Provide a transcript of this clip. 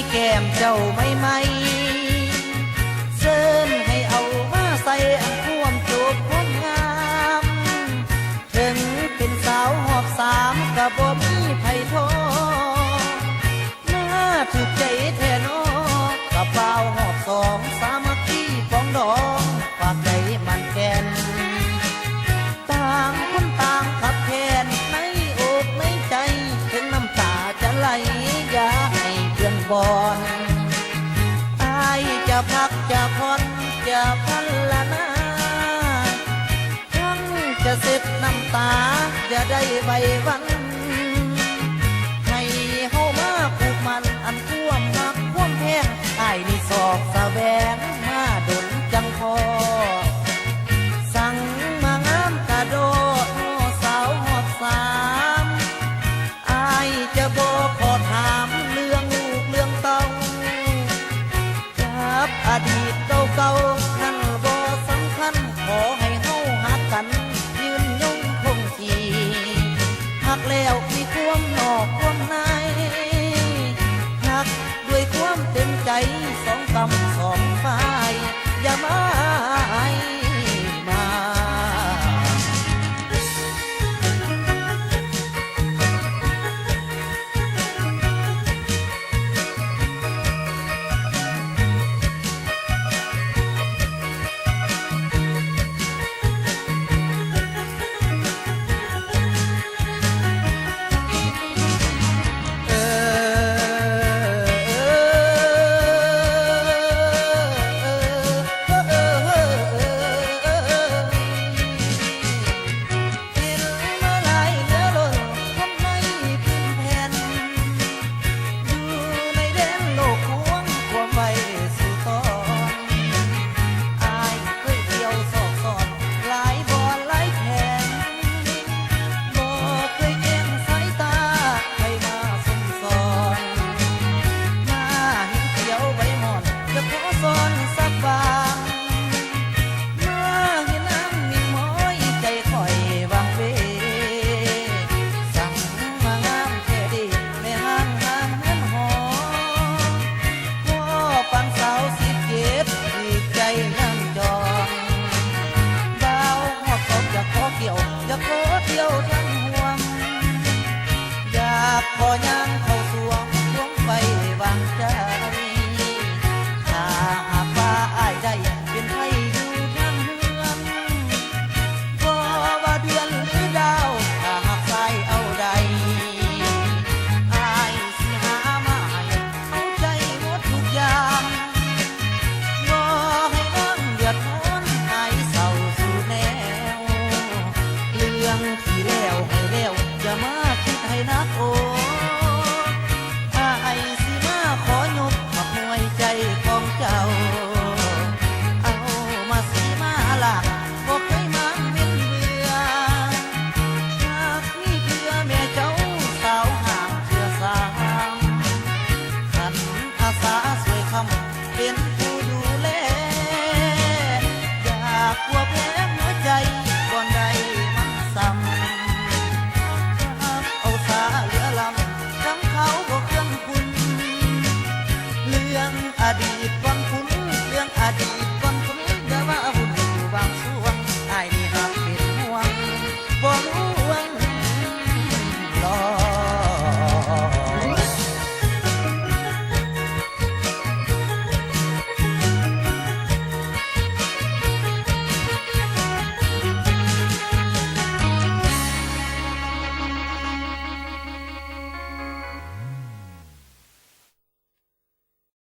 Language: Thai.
แก้มเจ้าไม่เซินให้เอามาใส่อันท่วมจูบความงามถึงเป็นสาวหอบสามกะบ่มีไผโทน่าถูกใจแท้น้อกะเป้าหอบสองสามัคคีปองดองฝากใจมันแก่นต่างคนต่างขับแค้นในอกในใจถึงน้ำตาจะไหลอย่าให้เพื่อนบอนอายจะพักจะผ่อนจะพันละนาทั้งจะเสร็จน้ำตาจะได้ใบวันให้เฮามาผูกมันอันท่วมหักท่วมแพงอายนี่สอบแสวงมาดนจังพอสั่งมางามกระโดดสาวหอบสามอายจะบอกขอถามเรื่องลูกเรื่องเต้ากับอดีตเก่าๆนั่นบ่สำคัญขอให้เฮาหักกันยืนยงคงที่หักแล้วมีความนอกความในหักด้วยความเต็มใจสองกำสองฝ่ายอย่ามาพอย่างเข้าสวงสวงไปวางใจถ้าหากว่าอ้ายได้เป็นไผอยู่ทางเมืองบ่ว่าเดือนหรือดาวถ้าหากสายเอาใดอ้ายสิหามาให้เอาใจหมดทุกอย่างบ่ให้น้องเดือดร้อนหายเศร้าสู่แนวเรื่องที่แล้วให้แล้วอย่ามาคิดให้นักโอของเจ้าเอามาสีมาหลักบ่เคยมันเป็นเบื่อหากมีเพื่อแม่เจ้าสาวห่างเชื่อสามขันอาสาสวยคำเป็น